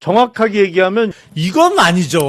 정확하게 얘기하면 이건 아니죠.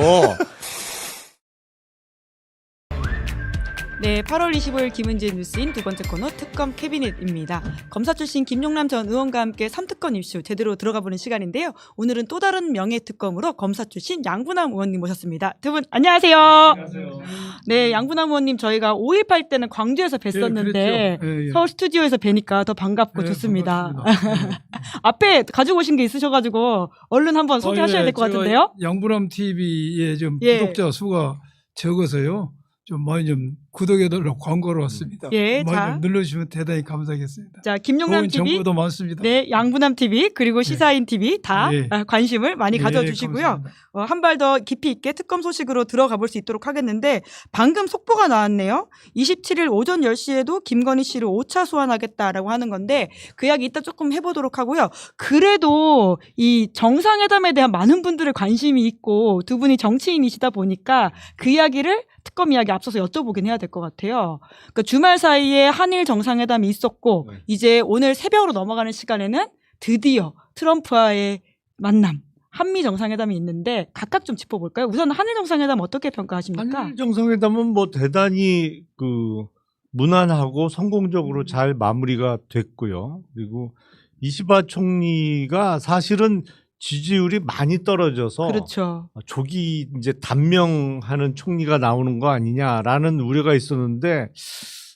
네, 8월 25일 김은지의 뉴스인 두 번째 코너 특검 캐비닛입니다. 검사 출신 김용남 전 의원과 함께 3특검 이슈 제대로 들어가보는 시간인데요. 오늘은 또 다른 명예특검으로 검사 출신 양분남 의원님 모셨습니다. 두 분 안녕하세요. 안녕하세요. 네, 양분남 의원님 저희가 5.18 때는 광주에서 뵀었는데 예. 서울 스튜디오에서 뵈니까 더 반갑고 좋습니다. 반갑습니다. 예. 앞에 가지고 오신 게 있으셔가지고 얼른 한번 소개하셔야 될 것 같은데요. 양분남 TV에 좀 예. 구독자 수가 적어서요. 좀 많이 좀 구독해달라고 광고를 왔습니다. 예, 많이 자. 좀 눌러주시면 대단히 감사하겠습니다. 자, 김용남 좋은 TV, 정보도 많습니다. 네, 양분남 TV 그리고 시사인 TV 다 예. 관심을 많이 예, 가져주시고요. 감사합니다. 한 발 더 깊이 있게 특검 소식으로 들어가 볼 수 있도록 하겠는데 방금 속보가 나왔네요. 27일 오전 10시에도 김건희 씨를 5차 소환하겠다라고 하는 건데 그 이야기 이따 조금 해보도록 하고요. 그래도 이 정상회담에 대한 많은 분들의 관심이 있고 두 분이 정치인이시다 보니까 그 이야기를 특검 이야기 앞서서 여쭤보긴 해야 될 것 같아요. 그러니까 주말 사이에 한일 정상회담이 있었고 네. 이제 오늘 새벽으로 넘어가는 시간에는 드디어 트럼프와의 만남 한미 정상회담이 있는데 각각 좀 짚어볼까요? 우선 한일 정상회담 어떻게 평가하십니까? 한일 정상회담은 뭐 대단히 그 무난하고 성공적으로 잘 마무리가 됐고요. 그리고 이시바 총리가 사실은 지지율이 많이 떨어져서 그렇죠. 조기 이제 단명하는 총리가 나오는 거 아니냐라는 우려가 있었는데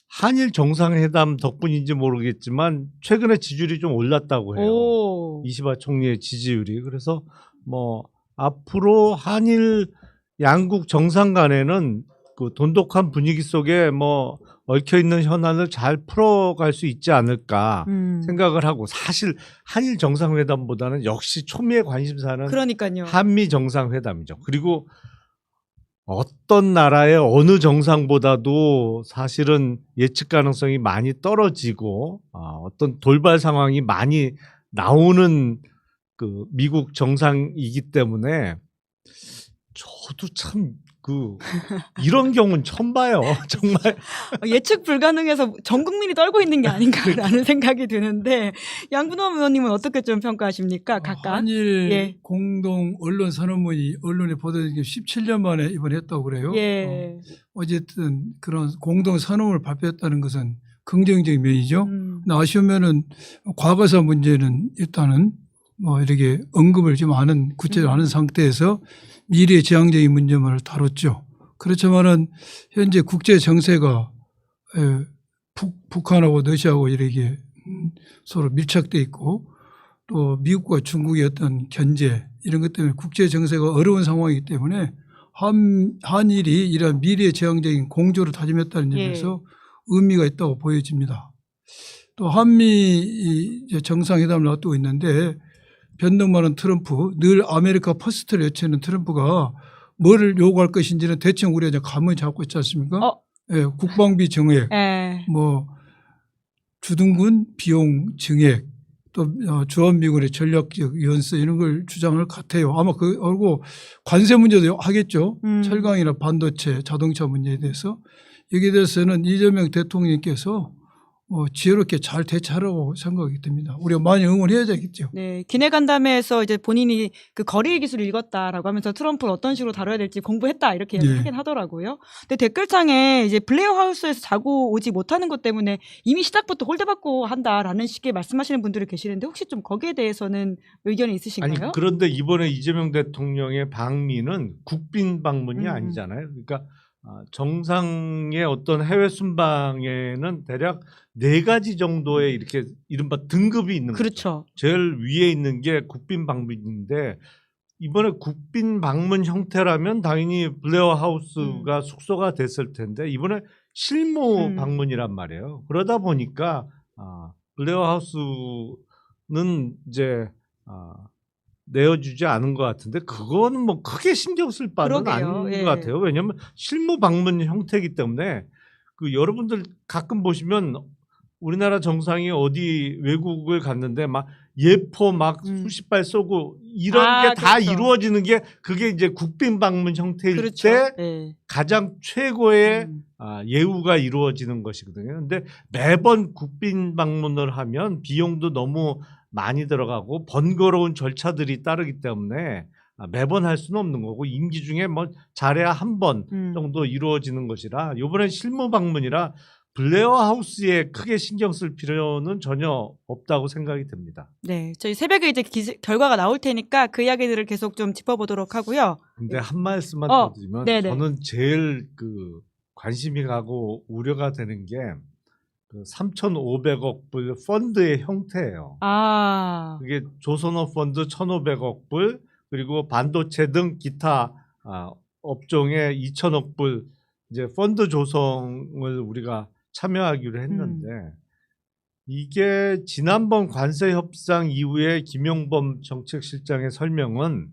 한일 정상회담 덕분인지 모르겠지만 최근에 지지율이 좀 올랐다고 해요. 오. 이시바 총리의 지지율이. 그래서 뭐 앞으로 한일 양국 정상 간에는 그 돈독한 분위기 속에 뭐 얽혀 있는 현안을 잘 풀어갈 수 있지 않을까 생각을 하고, 사실 한일 정상회담보다는 역시 초미의 관심사는 그러니까요. 한미 정상회담이죠. 그리고 어떤 나라의 어느 정상보다도 사실은 예측 가능성이 많이 떨어지고 어떤 돌발 상황이 많이 나오는 그 미국 정상이기 때문에 저도 참 이런 경우는 처음 봐요. 정말. 예측 불가능해서 전 국민이 떨고 있는 게 아닌가라는 생각이 드는데 양분남 의원님은 어떻게 좀 평가하십니까? 각각. 한일 예. 공동 언론 선언문이 언론에 보도된 게 17년 만에 이번에 했다고 그래요. 예. 어쨌든 그런 공동 선언을 발표했다는 것은 긍정적인 면이죠. 근데 아쉬운 면은 과거사 문제는 일단은 뭐 이렇게 언급을 좀 하는 구체적으로 하는 상태에서 미래 지향적인 문제만을 다뤘죠. 그렇지만은 현재 국제 정세가 북한하고 러시아하고 이렇게 서로 밀착돼 있고 또 미국과 중국의 어떤 견제 이런 것 때문에 국제 정세가 어려운 상황이기 때문에 한일이 이런 미래 지향적인 공조를 다짐했다는 점에서 의미가 있다고 보여집니다. 또 한미 정상회담을 앞두고 있는데 변동 많은 트럼프, 늘 아메리카 퍼스트를 외치는 트럼프가 뭐를 요구할 것인지는 대충 우리가 이제 감을 잡고 있지 않습니까? 예, 국방비 증액, 뭐 주둔군 비용 증액, 또 주한미군의 전략적 연습 이런 걸 주장을 같아요. 아마 그리고 관세 문제도 하겠죠. 철강이나 반도체, 자동차 문제에 대해서 여기에 대해서는 이재명 대통령께서 지혜롭게 잘 대처하라고 생각이 듭니다. 우리가 많이 응원해야 되겠죠. 네, 기내간담회에서 이제 본인이 그 거리 기술을 읽었다라고 하면서 트럼프를 어떤 식으로 다뤄야 될지 공부했다 이렇게 하긴 하더라고요. 근데 댓글창에 이제 블레어 하우스에서 자고 오지 못하는 것 때문에 이미 시작부터 홀대받고 한다라는 식의 말씀하시는 분들이 계시는데 혹시 좀 거기에 대해서는 의견이 있으신가요? 아니, 그런데 이번에 이재명 대통령의 방미는 국빈 방문이 아니잖아요. 그러니까 정상의 어떤 해외 순방에는 대략 4가지 정도의 이렇게 이른바 등급이 있는 거죠. 그렇죠. 제일 위에 있는 게 국빈 방문인데 이번에 국빈 방문 형태라면 당연히 블레어 하우스가 숙소가 됐을 텐데 이번에 실무 방문이란 말이에요. 그러다 보니까 블레어 하우스는 이제 내어주지 않은 것 같은데 그거는 뭐 크게 신경 쓸 바는 아닌 것 같아요. 왜냐하면 실무 방문 형태이기 때문에 그 여러분들 가끔 보시면 우리나라 정상이 어디 외국을 갔는데 막 예포 막 수십 발 쏘고 이런 게 다 그렇죠. 이루어지는 게 그게 이제 국빈 방문 형태일 그렇죠. 때 가장 최고의 예우가 이루어지는 것이거든요. 근데 매번 국빈 방문을 하면 비용도 너무 많이 들어가고 번거로운 절차들이 따르기 때문에 매번 할 수는 없는 거고 임기 중에 뭐 잘해야 한 번 정도 이루어지는 것이라 이번엔 실무 방문이라 블레어 하우스에 크게 신경 쓸 필요는 전혀 없다고 생각이 듭니다. 네, 저희 새벽에 이제 결과가 나올 테니까 그 이야기들을 계속 좀 짚어보도록 하고요. 근데 한 말씀만 더 드리면 네네. 저는 제일 그 관심이 가고 우려가 되는 게 그 3,500억 불 펀드의 형태예요. 아, 그게 조선업 펀드 1,500억 불 그리고 반도체 등 기타 업종에 2,000억 불 이제 펀드 조성을 우리가 참여하기로 했는데 이게 지난번 관세 협상 이후에 김용범 정책실장의 설명은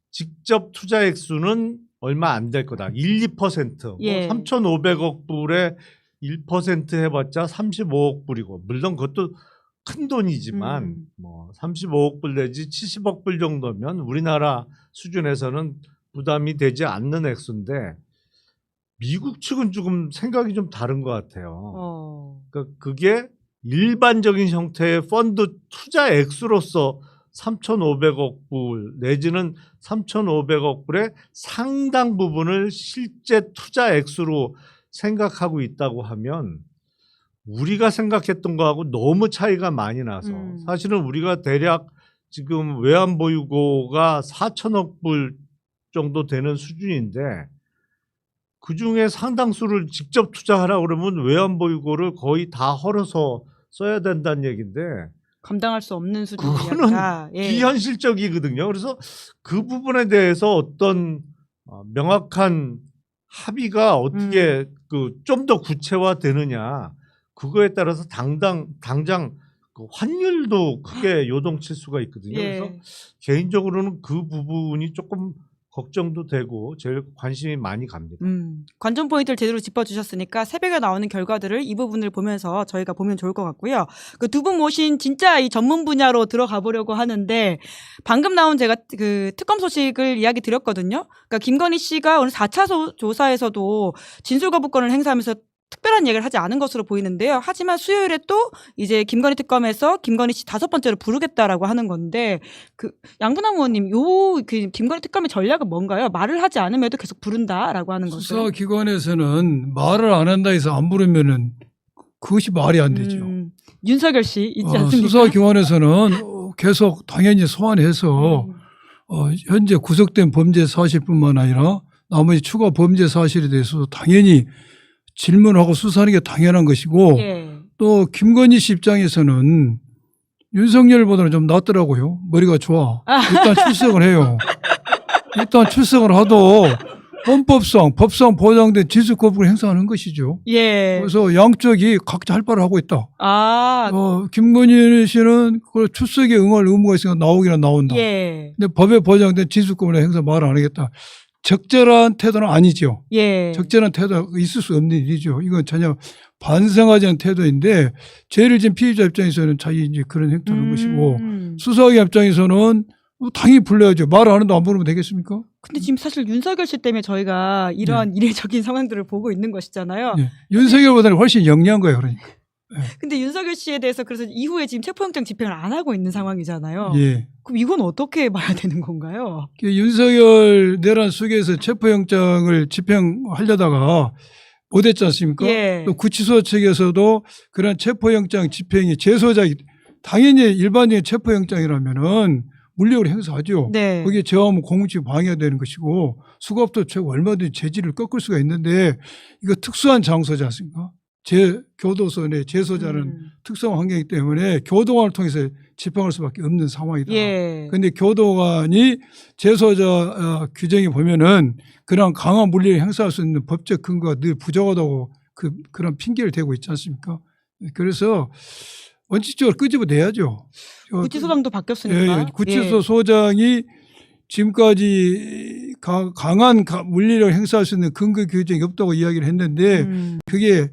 직접 투자 액수는 얼마 안 될 거다. 1~2%. 예. 3,500억 불에 1% 해봤자 35억 불이고 물론 그것도 큰 돈이지만 뭐 35억 불 내지 70억 불 정도면 우리나라 수준에서는 부담이 되지 않는 액수인데 미국 측은 조금 생각이 좀 다른 것 같아요. 그러니까 그게 일반적인 형태의 펀드 투자 액수로서 3,500억 불 내지는 3,500억 불의 상당 부분을 실제 투자 액수로 생각하고 있다고 하면 우리가 생각했던 거하고 너무 차이가 많이 나서 사실은 우리가 대략 지금 외환보유고가 4천억 불 정도 되는 수준인데 그중에 상당수를 직접 투자하라고 그러면 외환보유고를 거의 다 헐어서 써야 된다는 얘기인데 감당할 수 없는 그거는 수준이다. 예. 비현실적이거든요. 그래서 그 부분에 대해서 어떤 명확한 합의가 어떻게 그 좀 더 구체화되느냐 그거에 따라서 당장 그 환율도 크게 요동칠 수가 있거든요. 예. 그래서 개인적으로는 그 부분이 조금 걱정도 되고 제일 관심이 많이 갑니다. 관전 포인트를 제대로 짚어주셨으니까 새벽에 나오는 결과들을 이 부분을 보면서 저희가 보면 좋을 것 같고요. 그 두 분 모신 진짜 이 전문 분야로 들어가 보려고 하는데 방금 나온 제가 그 특검 소식을 이야기 드렸거든요. 그러니까 김건희 씨가 오늘 4차 조사에서도 진술거부권을 행사하면서 특별한 얘기를 하지 않은 것으로 보이는데요. 하지만 수요일에 또 이제 김건희 특검에서 김건희 씨 5번째로 부르겠다라고 하는 건데 그 양분남 의원님 그 김건희 특검의 전략은 뭔가요? 말을 하지 않음에도 계속 부른다라고 하는 거죠. 수사기관에서는 말을 안 한다 해서 안 부르면은 그것이 말이 안 되죠. 윤석열 씨 있지 않습니까? 수사기관에서는 계속 당연히 소환해서 현재 구속된 범죄 사실뿐만 아니라 나머지 추가 범죄 사실에 대해서도 당연히 질문하고 수사하는 게 당연한 것이고 예. 또 김건희 씨 입장에서는 윤석열보다는 좀 낫더라고요. 머리가 좋아. 일단 출석을 해요. 일단 출석을 하도 헌법상 법상 보장된 진술거부를 행사하는 것이죠. 예. 그래서 양쪽이 각자 할 바를 하고 있다. 아, 김건희 씨는 그 출석에 응할 의무가 있으니까 나오기나 나온다. 예. 근데 법에 보장된 진술거부를 행사 말을 안 하겠다. 적절한 태도는 아니죠. 예. 적절한 태도가 있을 수 없는 일이죠. 이건 전혀 반성하지 않은 태도인데 죄를 진 피의자 입장에서는 자기 이제 그런 행동하는 것이고 수사기관 입장에서는 당연히 불러야죠. 말을 안 하는데 안 부르면 되겠습니까? 근데 지금 사실 윤석열 씨 때문에 저희가 이러한 이례적인 상황들을 보고 있는 것이잖아요. 네. 윤석열보다는 훨씬 영리한 거예요. 그러니까. 근데 윤석열 씨에 대해서 그래서 이후에 지금 체포영장 집행을 안 하고 있는 상황이잖아요. 예. 그럼 이건 어떻게 봐야 되는 건가요? 윤석열 내란 속에서 체포영장을 집행하려다가 못했지 않습니까? 예. 또 구치소 측에서도 그런 체포영장 집행이 재소자이 당연히 일반적인 체포영장이라면은 물력을 행사하죠. 네. 거기에 제어하면 공무집 방해가 되는 것이고 수갑도 최고 얼마든지 재질을 꺾을 수가 있는데 이거 특수한 장소지 않습니까? 교도소 내 재소자는 특수한 환경이기 때문에 교도관을 통해서 집행할 수밖에 없는 상황이다. 그런데 예. 교도관이 재소자 규정에 보면은 그런 강한 물리를 행사할 수 있는 법적 근거가 늘 부족하다고 그런 핑계를 대고 있지 않습니까? 그래서 원칙적으로 끄집어내야죠. 구치소장도 바뀌었으니까. 예, 구치소 소장이 지금까지 강한 물리를 행사할 수 있는 근거 규정이 없다고 이야기를 했는데 그게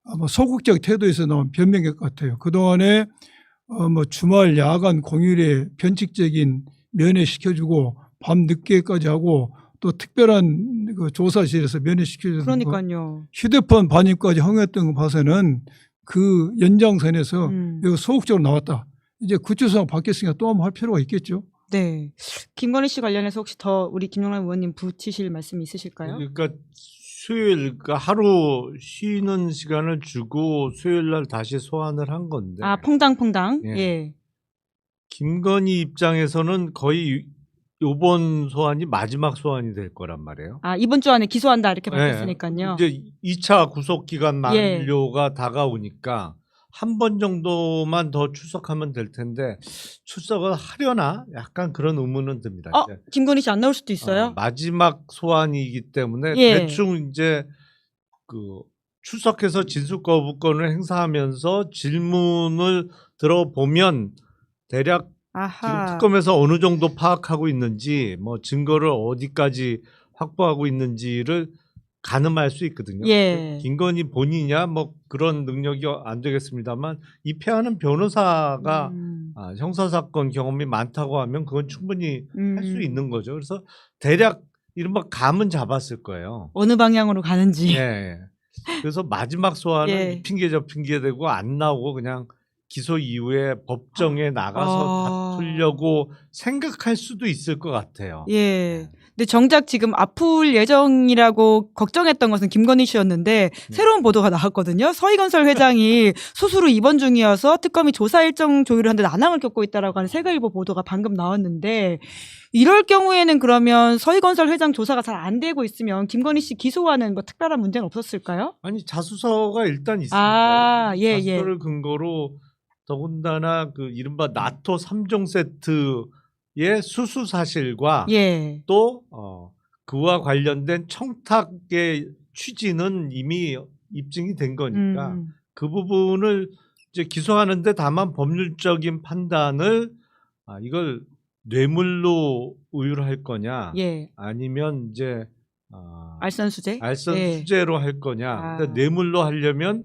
아마 소극적 태도에서 나온 변명일 것 같아요. 그동안에 뭐 주말, 야간, 공휴일에 변칙적인 면회시켜주고 밤 늦게까지 하고 또 특별한 그 조사실에서 면회시켜주는 그러니까요. 휴대폰 반입까지 허용했던 거 봐서는 그 연장선에서 이거 소극적으로 나왔다. 이제 구치소장 바뀌었으니까 또 한번 할 필요가 있겠죠. 네. 김건희 씨 관련해서 혹시 더 우리 김용남 의원님 붙이실 말씀 있으실까요? 그러니까 수요일, 그러니까 하루 쉬는 시간을 주고 수요일 날 다시 소환을 한 건데. 아, 퐁당퐁당. 예. 예. 김건희 입장에서는 거의 요번 소환이 마지막 소환이 될 거란 말이에요. 아, 이번 주 안에 기소한다 이렇게 네. 밝혔으니까요. 이제 2차 구속 기간 예. 만료가 다가오니까 한 번 정도만 더 출석하면 될 텐데 출석을 하려나? 약간 그런 의문은 듭니다. 이제. 김건희 씨 안 나올 수도 있어요? 마지막 소환이기 때문에 예. 대충 이제 그 출석해서 진술 거부권을 행사하면서 질문을 들어보면 대략 지금 아하. 특검에서 어느 정도 파악하고 있는지 뭐 증거를 어디까지 확보하고 있는지를 가늠할 수 있거든요. 예. 김건희 본인이냐 뭐 그런 능력이 안 되겠습니다만 입회하는 변호사가 형사사건 경험이 많다고 하면 그건 충분히 할 수 있는 거죠. 그래서 대략 이른바 감은 잡았을 거예요. 어느 방향으로 가는지. 예. 그래서 마지막 소환은 예. 이 핑계 저 핑계 대고 안 나오고 그냥 기소 이후에 법정에 나가서 다투려고 생각할 수도 있을 것 같아요. 예. 근데 정작 지금 아플 예정이라고 걱정했던 것은 김건희 씨였는데 새로운 보도가 나왔거든요. 서희건설 회장이 수술 후 입원 중이어서 특검이 조사 일정 조율을 하는데 난항을 겪고 있다라고 하는 세계일보 보도가 방금 나왔는데 이럴 경우에는 그러면 서희건설 회장 조사가 잘 안 되고 있으면 김건희 씨 기소와는 뭐 특별한 문제는 없었을까요? 아니 자수서가 일단 있습니다. 아, 예, 자수서를 근거로 더군다나 그 이른바 나토 3종 세트의 수수 사실과 예. 또 그와 관련된 청탁의 취지는 이미 입증이 된 거니까 그 부분을 이제 기소하는데 다만 법률적인 판단을 이걸 뇌물로 의율할 거냐 예. 아니면 이제 알선수재? 알선 예. 수재로 할 거냐. 근데 뇌물로 하려면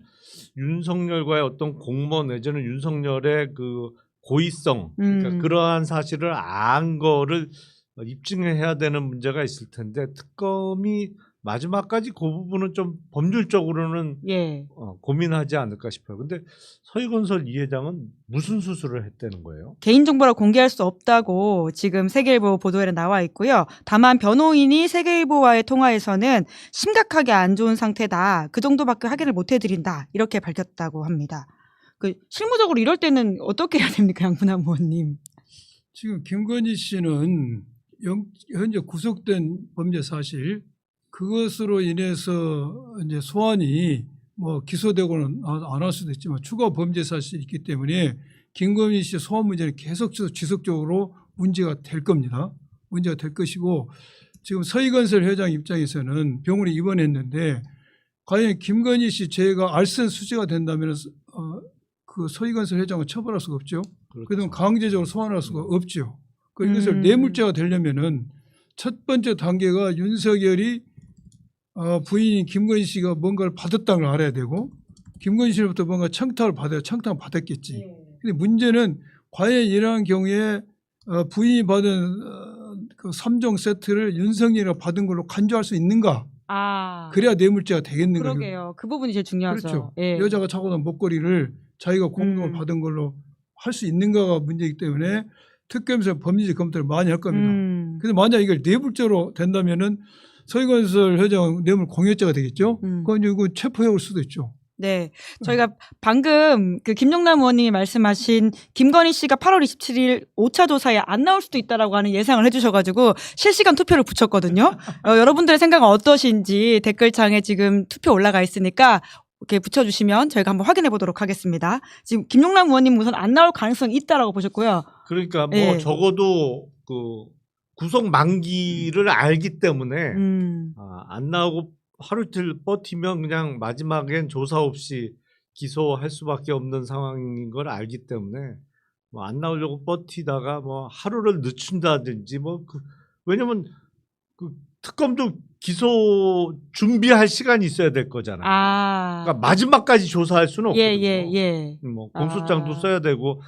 윤석열과의 어떤 공모 내지는 윤석열의 그 고의성, 그러니까 그러한 사실을 안 거를 입증해야 되는 문제가 있을 텐데 특검이 마지막까지 그 부분은 좀 법률적으로는 예. 고민하지 않을까 싶어요. 근데 서희건설 이 회장은 무슨 수술을 했다는 거예요? 개인정보라 공개할 수 없다고 지금 세계일보 보도에 나와 있고요. 다만 변호인이 세계일보와의 통화에서는 심각하게 안 좋은 상태다. 그 정도밖에 확인을 못 해드린다. 이렇게 밝혔다고 합니다. 그 실무적으로 이럴 때는 어떻게 해야 됩니까, 양분남 의원님? 지금 김건희 씨는 현재 구속된 범죄 사실 그것으로 인해서 이제 소환이 뭐 기소되고는 안 할 수도 있지만 추가 범죄 사실이 있기 때문에 김건희 씨 소환 문제는 계속 지속적으로 문제가 될 겁니다. 문제가 될 것이고 지금 서희건설 회장 입장에서는 병원에 입원했는데 과연 김건희 씨 죄가 알선 수재가 된다면 그 서희건설 회장은 처벌할 수가 없죠. 그렇죠. 그래서 강제적으로 소환할 수가 없죠. 이것을 뇌물죄가 되려면은 첫 번째 단계가 윤석열이 부인인 김건희 씨가 뭔가를 받았다는 걸 알아야 되고 김건희 씨로부터 뭔가 청탁을 받아야 청탁을 받았겠지. 근데 문제는 과연 이러한 경우에 부인이 받은 그 3종 세트를 윤석열이가 받은 걸로 간주할 수 있는가? 그래야 뇌물죄가 되겠는가? 그러게요. 그 부분이 제일 중요하죠. 그렇죠. 예. 여자가 차고 난 목걸이를 자기가 공동을 받은 걸로 할 수 있는가가 문제이기 때문에 특검에서 법리적 검토를 많이 할 겁니다. 그래서 만약 이걸 뇌물죄로 된다면은 서희건설 회장 뇌물 공여죄가 되겠죠. 그건 이거 체포해 올 수도 있죠. 네. 저희가 방금 그 김용남 의원님이 말씀하신 김건희 씨가 8월 27일 5차 조사에 안 나올 수도 있다라고 하는 예상을 해주셔가지고 실시간 투표를 붙였거든요. 여러분들의 생각은 어떠신지 댓글창에 지금 투표 올라가 있으니까 이렇게 붙여주시면 저희가 한번 확인해 보도록 하겠습니다. 지금 김용남 의원님 우선 안 나올 가능성이 있다라고 보셨고요. 그러니까 뭐 예. 적어도 그 구속 만기를 알기 때문에 안 나오고 하루 이틀 버티면 그냥 마지막엔 조사 없이 기소할 수밖에 없는 상황인 걸 알기 때문에 뭐 안 나오려고 버티다가 뭐 하루를 늦춘다든지 뭐 왜냐면 그 특검도 기소 준비할 시간이 있어야 될 거잖아요. 그러니까 마지막까지 조사할 수는 없거든요. 예. 뭐 공소장도 써야 되고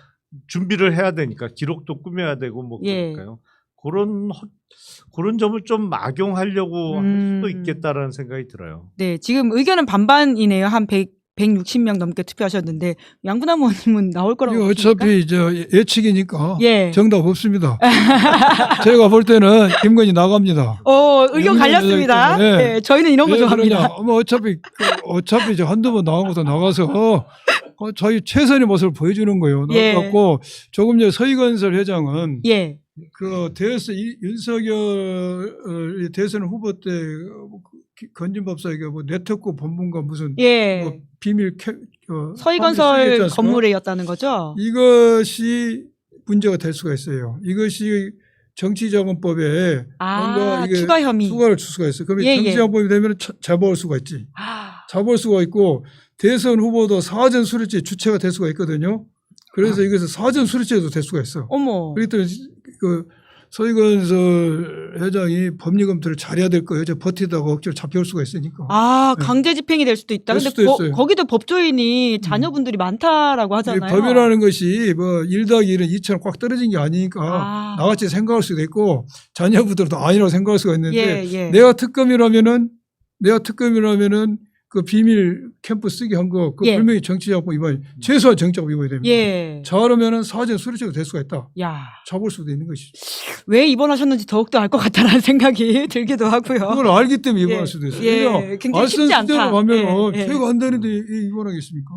준비를 해야 되니까 기록도 꾸며야 되고 뭐 그러니까요. 그런 점을 좀 악용하려고 할 수도 있겠다라는 생각이 들어요. 네, 지금 의견은 반반이네요. 한 160명 넘게 투표하셨는데 양분남 의원님은 나올 거라고 이거 보십니까? 어차피 예측이니까 예. 정답 없습니다. 제가 볼 때는 김건희 나갑니다. 의견 갈렸습니다. 네. 네, 저희는 이런 거 왜 좋아합니다. 그러냐? 뭐 어차피 이제 한두 번 나간 것도 나가서 자기 최선의 모습을 보여주는 거예요. 예. 나갔고 조금 전에 서희건설 회장은 예. 그 윤석열 대선 후보 때 건진법사에게 뭐 네트워크 본부인가 무슨 예. 뭐 비밀 서희건설 건물이었다는 거죠? 이것이 문제가 될 수가 있어요. 이것이 정치자금법에 뭔가 이게 추가 혐의. 추가를 줄 수가 있어요. 그러면 예, 정치자금법이 되면 잡아올 수가 있지. 잡아올 수가 있고 대선 후보도 사전 수리죄 주체가 될 수가 있거든요. 그래서 이것은 사전 수리죄도 될 수가 있어. 어머. 그렇기 때문에 그 서희건설 회장이 법리 검토를 잘해야 될 거예요. 저 버티다가 억지로 잡혀올 수가 있으니까. 강제 집행이 될 수도 있다. 될 근데 수도 있어요. 거기도 법조인이 자녀분들이 많다라고 이 하잖아요. 법이라는 것이 뭐 1+1은 2처럼 꽉 떨어진 게 아니니까 나같이 생각할 수도 있고 자녀분들도 아니라고 생각할 수가 있는데 예. 내가 특검이라면은 그 비밀 캠프 쓰게 한 거 그 예. 분명히 정치자금 위반 최소한 정치자금 위반이 됩니다. 예. 잘하면은 사전 수리죄가 될 수가 있다. 야. 잡을 수도 있는 것이죠. 왜 입원하셨는지 더욱더 알 것 같다라는 생각이 들기도 하고요. 그걸 알기 때문에 예. 입원할 수도 있어요. 예. 그냥 굉장히 쉽지 않다. 알선수대로 가면 예. 죄가 안 되는데 입원하겠습니까?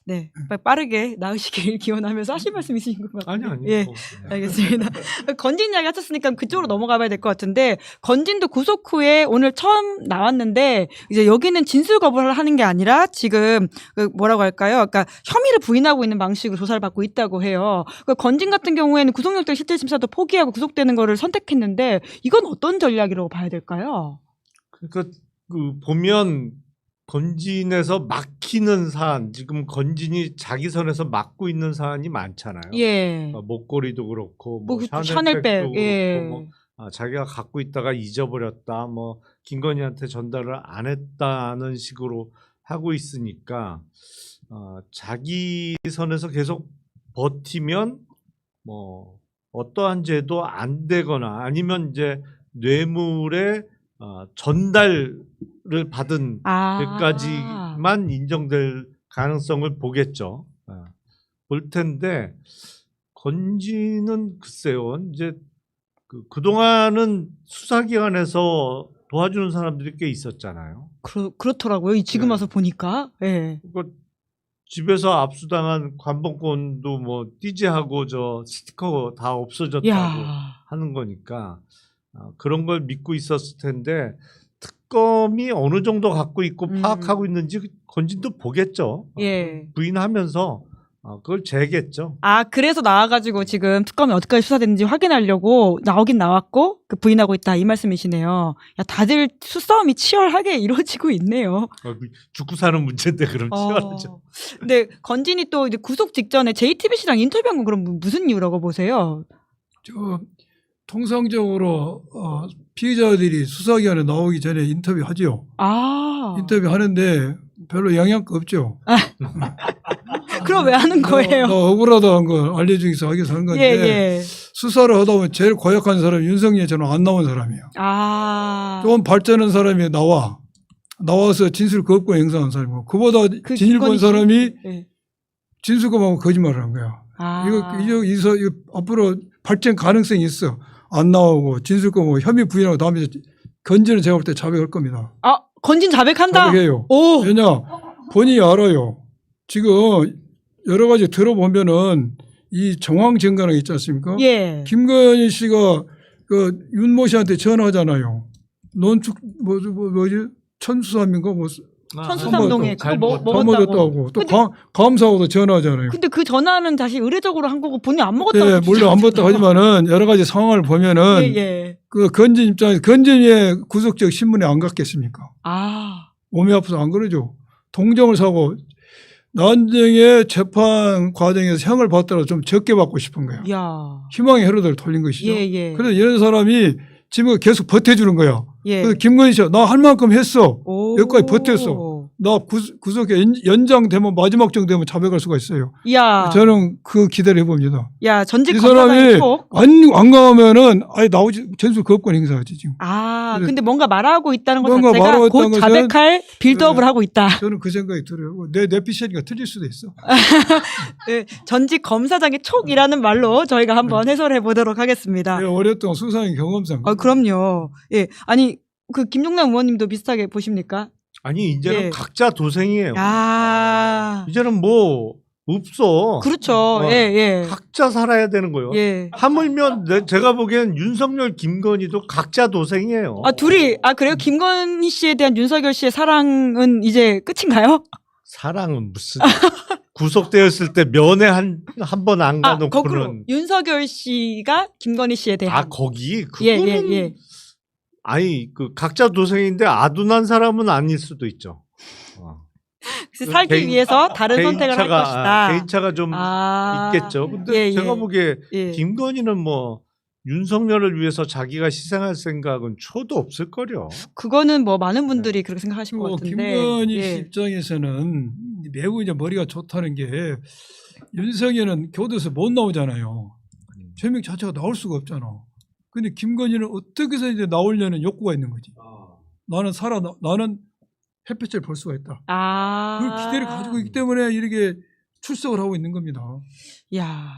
네. 빠르게 나으시길 기원하면서 하실 말씀 있으신 것 같아요. 아니. 예. 알겠습니다. 건진 이야기 하셨으니까 그쪽으로 넘어가 봐야 될 것 같은데 건진도 구속 후에 오늘 처음 나왔는데 이제 여기는 진술 거부를 하는 게 아니라 지금 뭐라고 할까요? 그러니까 혐의를 부인하고 있는 방식으로 조사를 받고 있다고 해요. 그러니까 건진 같은 경우에는 구속영장 실질심사도 포기하고 구속되는 거를 선택했는데 이건 어떤 전략이라고 봐야 될까요? 그러니까 보면 건진에서 막히는 사안, 지금 건진이 자기 선에서 막고 있는 사안이 많잖아요. 예. 목걸이도 그렇고, 뭐 샤넬백도 샤넬백, 예. 그렇고, 자기가 갖고 있다가 잊어버렸다, 김건희한테 전달을 안 했다는 식으로 하고 있으니까 자기 선에서 계속 버티면 어떠한 죄도 안 되거나 아니면 이제 뇌물의 전달을 받은 죄까지만 인정될 가능성을 보겠죠. 볼 텐데 건진은 글쎄요. 이제 그동안은 수사기관에서 도와주는 사람들이 꽤 있었잖아요. 그렇더라고요. 지금 와서 보니까. 예. 집에서 압수당한 관봉권도 띠지하고 저 스티커 다 없어졌다고 하는 거니까 그런 걸 믿고 있었을 텐데 특검이 어느 정도 갖고 있고 파악하고 있는지 건진도 보겠죠. 예. 부인하면서 그걸 재겠죠. 그래서 나와가지고 지금 특검이 어디까지 수사됐는지 확인하려고 나오긴 나왔고 부인하고 있다 이 말씀이시네요. 야, 다들 수싸움이 치열하게 이루어지고 있네요. 죽고 사는 문제인데 그럼 치열하죠. 근데 건진이 또 이제 구속 직전에 JTBC랑 인터뷰한 건 그럼 무슨 이유라고 보세요? 통상적으로 피의자들이 수사기관에 나오기 전에 인터뷰하죠. 인터뷰하는데 별로 영향가 없죠. 그럼 왜 하는 거예요? 나 억울하다는 걸 알려주기 위해서 하기 위해서 하는 건데 수사를 하다 보면 제일 고약한 사람이 윤석열처럼 안 나온 사람이에요. 좀 발전한 사람이 나와서 진술 거부권 행사한 사람이고 그보다 진실 본 사람이 진술 거부하고 거짓말을 한 거야. 이거 앞으로 발전 가능성이 있어. 안 나오고 진술 거부 혐의 부인하고 다음에 건진은 제가 볼 때 자백할 겁니다. 건진 자백한다? 자백해요. 오. 왜냐 본인이 알아요. 지금 여러 가지 들어보면은 이 정황 증거는 있지 않습니까? 예. 김건희 씨가 그 윤모 씨한테 전화하잖아요. 논축 뭐지 천수삼인가 천수삼동에 그거 먹었다고 먹었다고. 또 감사하고도 전화하잖아요. 근데 그 전화는 다시 의례적으로 한 거고 본인이 안 먹었다고. 네, 물론 안 먹었다 하지만은 여러 가지 상황을 보면은 그 건진 입장에서 건진의 구속적 신문에 안 갔겠습니까? 몸이 아파서 안 그러죠. 동정을 사고 나중에 재판 과정에서 형을 받더라도 좀 적게 받고 싶은 거야. 희망의 회로들을 돌린 것이죠. 그래서 이런 사람이 지금 계속 버텨주는 거야. 그래서 김건희 씨가 나 할 만큼 했어. 여기까지 버텼어. 나 구속에 연장되면 마지막 정도 되면 자백할 수가 있어요. 야, 저는 그 기대를 해봅니다. 야 전직 이 검사장의 사람이 촉. 안 가면은 아예 나오지 전술 거부권 행사하지 지금. 아, 그래. 근데 뭔가 말하고 있다는 것 뭔가 자체가 말하고 곧 있다는 자백할 빌드업을 하고 있다. 저는 그 생각이 들어요. 내 뇌피셜이가 틀릴 수도 있어. 네, 전직 검사장의 촉이라는 말로 저희가 한번 해설해 보도록 하겠습니다. 내가 오랫동안 수사의 경험상. 그럼요. 예, 아니 그 김용남 의원님도 비슷하게 보십니까? 아니 이제는 예. 각자 도생이에요. 아, 이제는 뭐 없어. 그렇죠. 예, 예, 각자 살아야 되는 거예요. 예. 하물며 제가 보기엔 윤석열, 김건희도 각자 도생이에요. 둘이 그래요? 김건희 씨에 대한 윤석열 씨의 사랑은 이제 끝인가요? 사랑은 무슨 구속되었을 때 면회 한 번 안 거꾸로 가놓고는 윤석열 씨가 김건희 씨에 대한 거기 예, 그거는 예, 예. 아니 그 각자 도생인데 아둔한 사람은 아닐 수도 있죠. 그래서 살기 위해서 다른 선택을 할 것이다. 개인차가 좀 있겠죠. 근데 예, 제가 예. 보기에 예. 김건희는 뭐 윤석열을 위해서 자기가 희생할 생각은 초도 없을 거려. 그거는 뭐 많은 분들이 그렇게 생각하실 것 같은데. 김건희 씨 예. 입장에서는 매우 이제 머리가 좋다는 게 윤석열은 교도소 못 나오잖아요. 죄명 자체가 나올 수가 없잖아. 근데 김건희는 어떻게 해서 이제 나오려는 욕구가 있는 거지. 나는 햇볕을 볼 수가 있다. 그 기대를 가지고 있기 때문에 이렇게 출석을 하고 있는 겁니다. 야,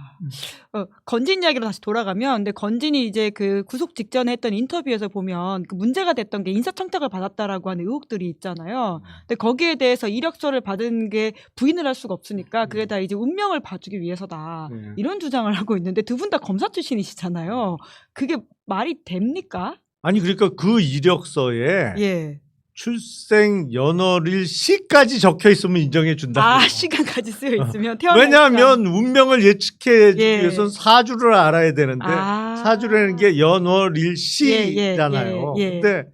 건진 이야기로 다시 돌아가면, 근데 건진이 이제 그 구속 직전에 했던 인터뷰에서 보면 그 문제가 됐던 게 인사청탁을 받았다라고 하는 의혹들이 있잖아요. 근데 거기에 대해서 이력서를 받은 게 부인을 할 수가 없으니까 그게 다 이제 운명을 봐주기 위해서다. 네. 이런 주장을 하고 있는데 두 분 다 검사 출신이시잖아요. 그게 말이 됩니까? 아니 그러니까 그 이력서에 예. 출생 연월일 시까지 적혀 있으면 인정해 준다. 시간까지 쓰여 있으면 태어난 왜냐하면 운명을 예측해 예. 위해서는 사주를 알아야 되는데 아. 사주라는 게 연월일 시잖아요. 예, 예, 예. 근데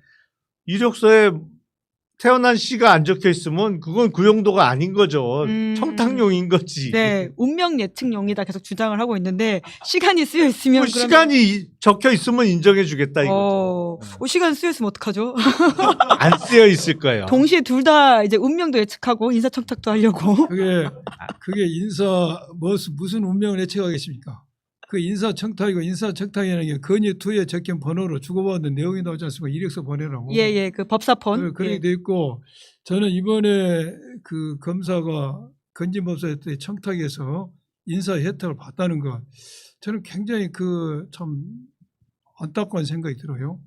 이력서에 태어난 시가 안 적혀 있으면 그건 그 용도가 아닌 거죠. 청탁용인 거지. 네, 운명 예측용이다 계속 주장을 하고 있는데 시간이 쓰여 있으면 그 시간이 적혀 있으면 인정해 주겠다 이거죠. 시간 쓰여 있으면 어떡하죠? 안 쓰여 있을 거예요. 동시에 둘 다 이제 운명도 예측하고 인사청탁도 하려고. 그게 무슨 운명을 예측하겠습니까? 그 인사청탁이고 인사청탁이라는 게 건의2에 적힌 번호로 주고받는 내용이 나오지 않습니까? 이력서 보내라고. 예, 그 법사폰. 그렇게 돼 있고 저는 이번에 그 검사가 건진 법사한테 청탁해서 인사 혜택을 받다는 것 저는 굉장히 그 참 안타까운 생각이 들어요.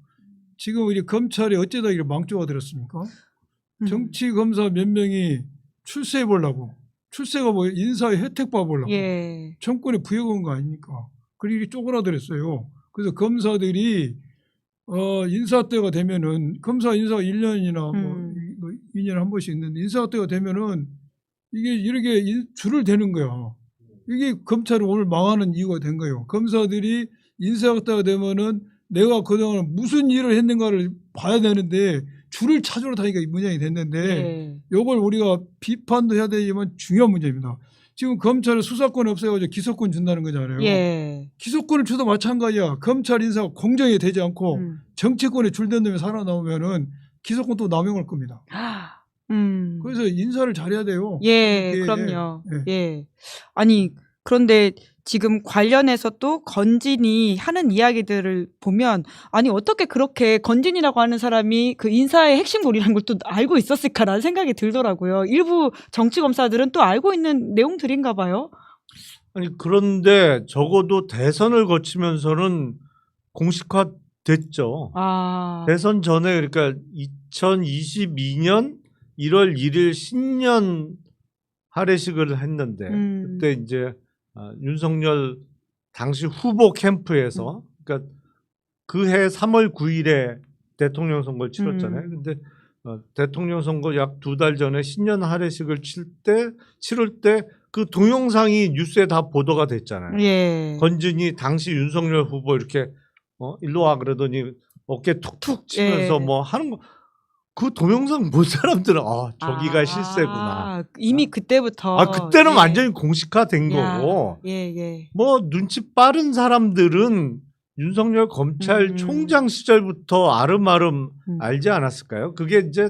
지금 우리 검찰이 어쩌다 이렇게 망조가 들었습니까? 정치 검사 몇 명이 출세해 보려고 출세가 뭐 인사의 혜택 받으려고 예. 정권에 부여한 거 아닙니까? 그리고 이렇게 쪼그라들었어요. 그래서 검사들이 인사 때가 되면은 검사 인사가 1년이나 뭐 2년에 한 번씩 있는데 인사 때가 되면은 이게 이렇게 줄을 대는 거야. 이게 검찰이 오늘 망하는 이유가 된 거예요. 검사들이 인사 때가 되면은 내가 그동안 무슨 일을 했는가를 봐야 되는데 줄을 찾으러 다니까 이 문제가 됐는데 이걸 우리가 비판도 해야 되지만 중요한 문제입니다. 지금 검찰은 수사권 없애가지고 기소권 준다는 거잖아요. 예. 기소권을 줘도 마찬가지야. 검찰 인사가 공정이 되지 않고 정치권에 줄던 놈이 살아나오면은 기소권 또 남용할 겁니다. 그래서 인사를 잘해야 돼요. 예, 그럼요. 예. 아니, 그런데 지금 관련해서 또 건진이 하는 이야기들을 보면 아니 어떻게 그렇게 건진이라고 하는 사람이 그 인사의 핵심물이라는 걸 또 알고 있었을까라는 생각이 들더라고요. 일부 정치 검사들은 또 알고 있는 내용들인가 봐요. 아니 그런데 적어도 대선을 거치면서는 공식화됐죠. 대선 전에 그러니까 2022년 1월 1일 신년 할애식을 했는데 그때 이제 윤석열 당시 후보 캠프에서 그러니까 그해 3월 9일에 대통령 선거를 치렀잖아요. 근데 대통령 선거 약 2달 전에 신년 할애식을 치를 때 그 동영상이 뉴스에 다 보도가 됐잖아요. 예. 건진이 당시 윤석열 후보 이렇게 일로 와 그러더니 어깨 툭툭 치면서 뭐 하는 거. 그 동영상 본 사람들은 저기가 실세구나. 이미 그때부터. 그때는 완전히 공식화된 거고. 뭐 눈치 빠른 사람들은 윤석열 검찰총장 시절부터 아름아름 알지 않았을까요? 그게 이제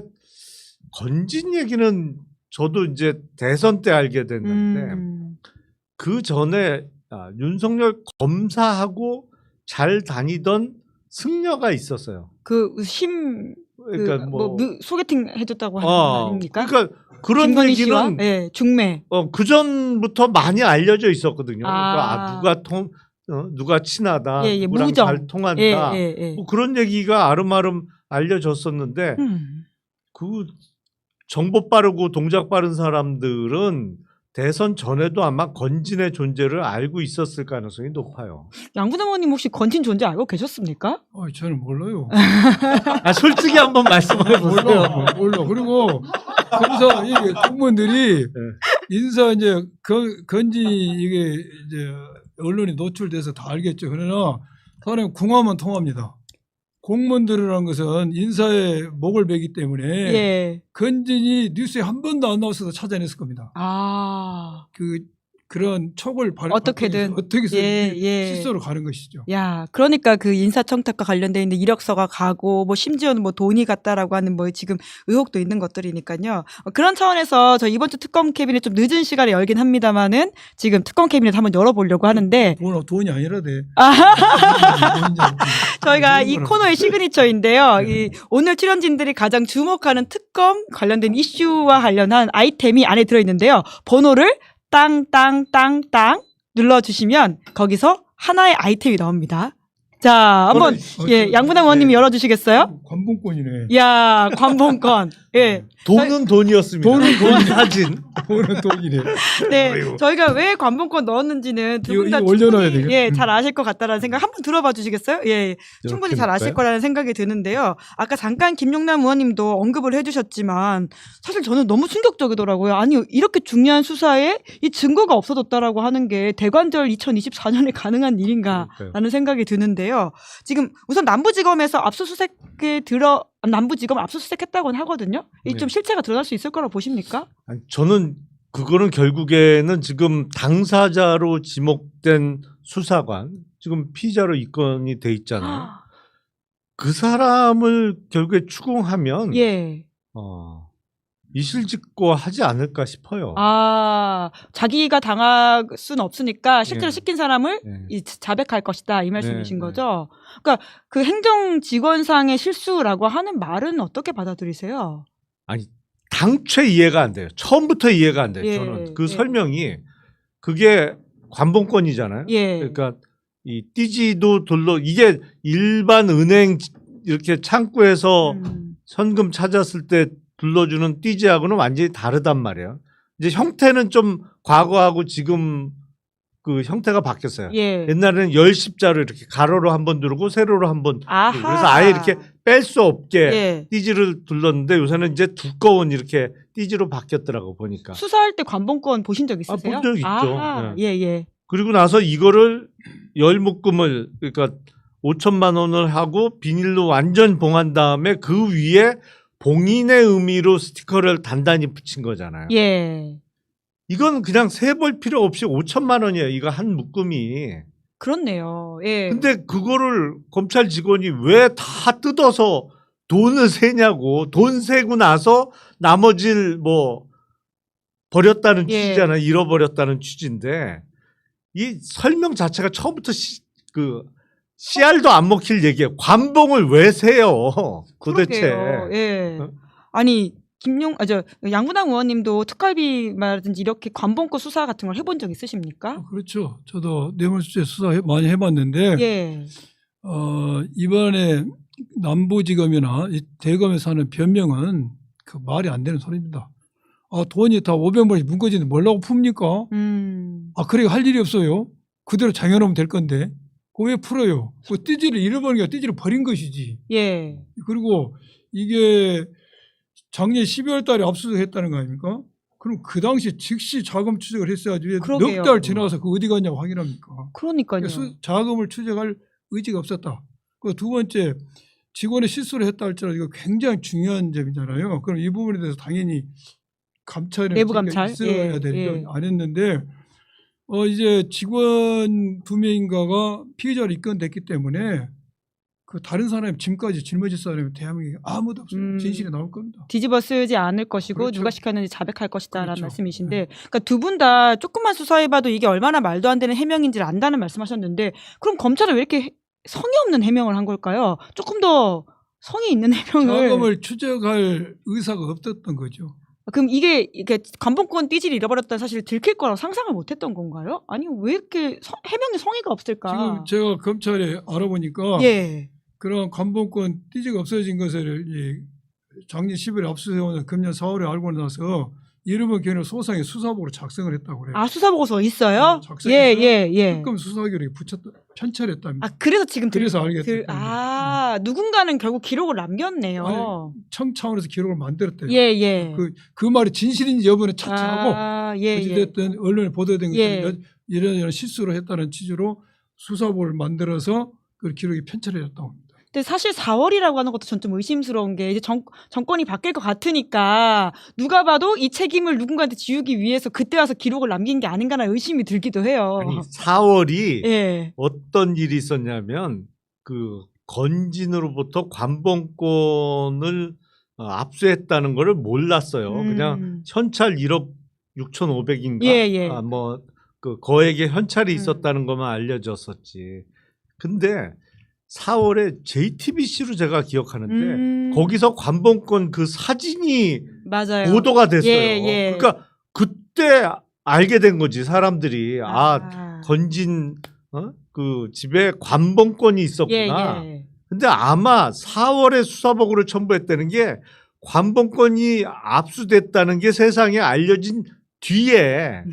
건진 얘기는 저도 이제 대선 때 알게 됐는데 그 전에 윤석열 검사하고 잘 다니던 승려가 있었어요. 그러니까 그러니까 소개팅 해줬다고 하는 거 아닙니까? 그러니까 그런 김건희 씨와? 얘기는 네, 중매. 그 전부터 많이 알려져 있었거든요. 아. 그러니까 누가 친하다, 예, 누구랑 무정. 잘 통한다, 예. 뭐 그런 얘기가 아름아름 알려졌었는데 그 정보 빠르고 동작 빠른 사람들은 대선 전에도 아마 건진의 존재를 알고 있었을 가능성이 높아요. 양분 의원님 혹시 건진 존재 알고 계셨습니까? 저는 몰라요. 솔직히 한번 말씀해 보세요. 몰라. 그리고 그래서 이게 공무원들이 인사 이제 건지 이게 이제 언론에 노출돼서 다 알겠죠. 그러나 사람이 궁하면 통합니다. 공무원들이라는 것은 인사에 목을 베기 때문에 예. 건진이 뉴스에 한 번도 안 나왔어도 찾아냈을 겁니다. 그런 촉을 어떻게든. 어떻게 해서 예. 실소로 가는 것이죠. 야, 그러니까 그 인사청탁과 관련돼 있는 이력서가 가고 뭐 심지어는 뭐 돈이 갔다라고 하는 뭐 지금 의혹도 있는 것들이니까요. 그런 차원에서 저 이번 주 특검 캐비넷 좀 늦은 시간에 열긴 합니다만은 지금 특검 캐비넷 한번 열어보려고 하는데 돈이 아니라대. 저희가 이 코너의 시그니처인데요. 이 오늘 출연진들이 가장 주목하는 특검 관련된 이슈와 관련한 아이템이 안에 들어있는데요. 번호를 땅땅땅땅 눌러주시면 거기서 하나의 아이템이 나옵니다. 자, 한번 양분남 의원님이 열어주시겠어요? 관봉권이네. 야, 관봉권. 예. 돈은 돈이었습니다. 돈은 돈 사진. 돈은 돈이네. 네, 저희가 왜 관봉권 넣었는지는 두 분 다 올려놔야 되겠. 예, 잘 아실 것 같다라는 생각 한번 들어봐 주시겠어요? 예, 충분히 잘 아실 거라는 생각이 드는데요. 아까 잠깐 김용남 의원님도 언급을 해주셨지만 사실 저는 너무 충격적이더라고요. 아니 이렇게 중요한 수사에 이 증거가 없어졌다라고 하는 게 대관절 2024년에 가능한 일인가라는 생각이 드는데요. 지금 우선 남부지검에서 압수수색에 남부지검 압수수색했다고는 하거든요. 이 좀 실체가 드러날 수 있을 거라고 보십니까? 아니, 저는 그거는 결국에는 지금 당사자로 지목된 수사관, 지금 피의자로 입건이 돼 있잖아요. 그 사람을 결국에 추궁하면 예. 이실직고 하지 않을까 싶어요. 자기가 당할 수는 없으니까 실제로 예. 시킨 사람을 예. 자백할 것이다 이 말씀이신 네, 거죠. 그러니까 그 행정직원상의 실수라고 하는 말은 어떻게 받아들이세요? 아니 당최 이해가 안 돼요. 처음부터 이해가 안 돼요. 예, 저는 그 예. 설명이 그게 관봉권이잖아요. 예. 그러니까 이 띠지도 이게 일반 은행 이렇게 창구에서 현금 찾았을 때 불러주는 띠지하고는 완전히 다르단 말이에요. 이제 형태는 좀 과거하고 지금 그 형태가 바뀌었어요. 예. 옛날에는 10십자로 이렇게 가로로 한번 누르고 세로로 한번 아하. 그래서 아예 이렇게 뺄 수 없게 예. 띠지를 둘렀는데 요새는 이제 두꺼운 이렇게 띠지로 바뀌었더라고 보니까. 수사할 때 관봉권 보신 적 있으세요? 본 적 있죠. 아하. 예. 그리고 나서 이거를 열묶음을 그러니까 5천만 원을 하고 비닐로 완전 봉한 다음에 그 위에 봉인의 의미로 스티커를 단단히 붙인 거잖아요. 예. 이건 그냥 세볼 필요 없이 5천만 원이에요. 이거 한 묶음이. 그렇네요. 예. 근데 그거를 검찰 직원이 왜 다 뜯어서 돈을 세냐고. 돈 세고 나서 나머지를 뭐 버렸다는 예. 취지잖아요. 잃어버렸다는 취지인데 이 설명 자체가 처음부터 씨알도 안 먹힐 얘기예요. 관봉을 왜 세요? 도대체. 그러게요. 예. 아니 양분남 의원님도 특활비 말든지 이렇게 관봉권 수사 같은 걸 해본 적 있으십니까? 그렇죠. 저도 뇌물수재 수사 많이 해봤는데 예. 이번에 남부지검이나 대검에서 하는 변명은 그 말이 안 되는 소리입니다. 돈이 다 500만원씩 묶어지는데 뭐라고 풉니까? 그래 할 일이 없어요. 그대로 장현하면 될 건데 그거 왜 풀어요? 그 띠지를 잃어버리니까 띠지를 버린 것이지. 예. 그리고 이게 작년 12월 달에 압수수색했다는 거 아닙니까? 그럼 그 당시 즉시 자금 추적을 했어야지 왜 그러게요. 넉 달 지나서 그 어디 갔냐고 확인합니까? 그러니까요. 자금을 추적할 의지가 없었다. 그 두 번째 직원의 실수를 했다 할지라도 이거 굉장히 중요한 점이잖아요. 그럼 이 부분에 대해서 당연히 감찰이나 내부 감찰 있어야 되죠. 안 했는데 이제 직원 2명인가가 피의자로 입건됐기 때문에 그 다른 사람의 짐까지 짊어질 사람이 대한민국에 아무도 없어요. 진실이 나올 겁니다. 뒤집어 쓰지 않을 것이고 그렇죠. 누가 시켰는지 자백할 것이다라는 그렇죠. 말씀이신데, 그러니까 두 분 다 조금만 수사해봐도 이게 얼마나 말도 안 되는 해명인지를 안다는 말씀하셨는데, 그럼 검찰은 왜 이렇게 성의 없는 해명을 한 걸까요? 조금 더 성의 있는 해명을. 자금을 추적할 의사가 없었던 거죠. 그럼 이게 관본권 띠지를 잃어버렸다는 사실을 들킬 거라고 상상을 못했던 건가요? 아니 왜 이렇게 해명에 성의가 없을까? 지금 제가 검찰에 알아보니까 예. 그런 관본권 띠지가 없어진 것을 작년 10일에 압수수색원은 금년 4월에 알고 나서 이름을 겨누 소상히 수사보로 작성을 했다고 그래요. 아, 수사보고서 있어요? 작성해서 예. 특검 수사기록에 편찬했답니다. 아, 그래서 지금 그래서 알겠다. 누군가는 결국 기록을 남겼네요. 아니, 청 차원에서 기록을 만들었대요. 예. 그 말이 진실인지 여부는 차치하고 예. 어찌됐든 언론에 보도된 것처럼 예. 이런 실수를 했다는 취지로 수사보를 만들어서 그 기록이 편찬해졌다고 합니다. 근데 사실 4월이라고 하는 것도 전 좀 의심스러운 게, 이제 정권이 바뀔 것 같으니까 누가 봐도 이 책임을 누군가한테 지우기 위해서 그때 와서 기록을 남긴 게 아닌가라는 의심이 들기도 해요. 아니 4월이 예. 어떤 일이 있었냐면 그 건진으로부터 관본권을 압수했다는 거를 몰랐어요. 그냥 현찰 1억 6,500인가 예. 그 거액의 현찰이 있었다는 것만 알려졌었지. 근데 4월에 JTBC로 제가 기억하는데 거기서 관본권 그 사진이 맞아요. 보도가 됐어요. 예. 그러니까 그때 알게 된 거지 사람들이. 건진 그 집에 관본권이 있었구나. 예. 근데 아마 4월에 수사보고를 첨부했다는 게 관본권이 압수됐다는 게 세상에 알려진 뒤에